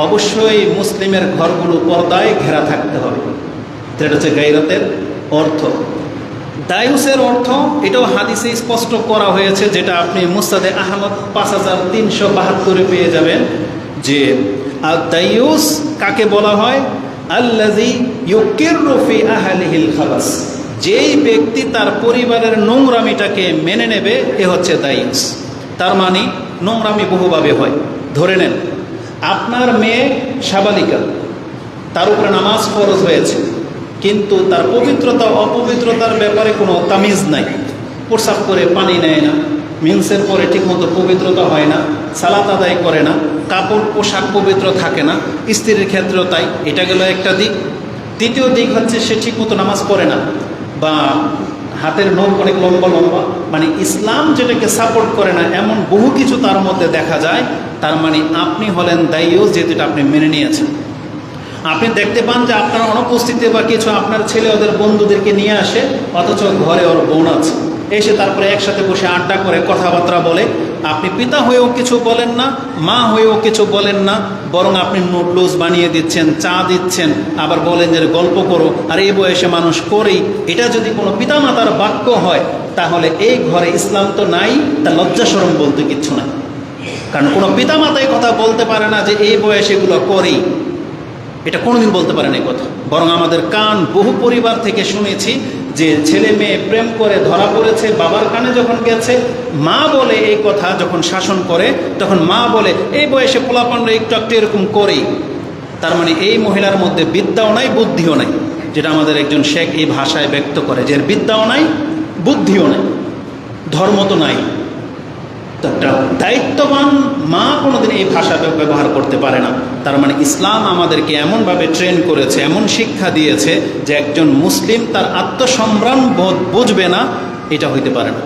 অবশ্যই মুসলিমের ঘরগুলো পর্দায় ঘেরা থাকতে হবে। এটা হচ্ছে গায়রতের অর্থ। দায়ুসের অর্থ এটাও হাদিসে স্পষ্ট করা হয়েছে, যেটা আপনি মুসনাদে আহমদ 5372 পেয়ে যাবেন, যে দায়ুস কাকে বলা হয়? আল্লাযী ইউকিররু ফি আহলিহিল খাবাস, যেই ব্যক্তি তার পরিবারের নোংরামিটাকে মেনে নেবে, এ হচ্ছে দায়ুস। তার মানে নোংরামি বহুভাবে হয়। ধরে নেন আপনার মেয়ে সাবালিকা, তার উপরে নামাজ ফরজ হয়েছে, কিন্তু তার পবিত্রতা অপবিত্রতার ব্যাপারে কোনো তামিজ নাই। প্রসাব করে পানি নেয় না, মিন্সের পরে ঠিকমতো পবিত্রতা হয় না, সালাত আদায় করে না, কাপড় পোশাক পবিত্র থাকে না, স্ত্রীর ক্ষেত্রেও তাই। এটা গেল একটা দিক। দ্বিতীয় দিক হচ্ছে সে ঠিকমতো নামাজ পড়ে না, বা হাতের নখ অনেক লম্বা লম্বা, মানে ইসলাম যেটাকে সাপোর্ট করে না, এমন বহু কিছু তার মধ্যে দেখা যায়। তার মানে আপনি হলেন দায়ুস, যেটা আপনি মেনে নিয়েছেন। আপনি দেখতে পান যে আপনার অনুপস্থিতি বা কিছু আপনার ছেলে ওদের বন্ধুদেরকে নিয়ে আসে, অথচ ঘরে ওর বোন আছে, এসে তারপরে একসাথে বসে আড্ডা করে কথাবার্তা বলে। আপনি পিতা হয়েও কিছু বলেন না, মা হয়েও কিছু বলেন না, বরং আপনি নুডলস বানিয়ে দিচ্ছেন, চা দিচ্ছেন, আবার বলেন যে গল্প করো, আর এই বয়সে মানুষ করেই। এটা যদি কোনো পিতামাতার বাক্য হয়, তাহলে এই ঘরে ইসলাম তো নাই, তা লজ্জা শরম বলতে কিচ্ছু নাই। কারণ কোনো পিতামাতা এই কথা বলতে পারে না যে এই বয়সে এগুলো করেই, এটা কোনোদিন বলতে পারেন এই কথা। বরং আমাদের কান বহু পরিবার থেকে শুনেছি যে ছেলে মেয়ে প্রেম করে ধরা পড়েছে, বাবার কানে যখন গেছে, মা বলে এই কথা যখন শাসন করে, তখন মা বলে এই বয়সে পোলাপানরা একটু একটু এরকম করেই। তার মানে এই মহিলার মধ্যে বিদ্যাও নাই, বুদ্ধিও নাই, যেটা আমাদের একজন শেখ এই ভাষায় ব্যক্ত করে, যে বিদ্যাও নাই, বুদ্ধিও নাই, ধর্ম তো নাই। একটা দায়িত্ববান মা কোনোদিন এই ভাষা ব্যবহার করতে পারে না। তার মানে ইসলাম আমাদেরকে এমনভাবে ট্রেন করেছে, এমন শিক্ষা দিয়েছে, যে একজন মুসলিম তার আত্মসম্ভ্রম বোধ বুঝবে না, এটা হইতে পারে না।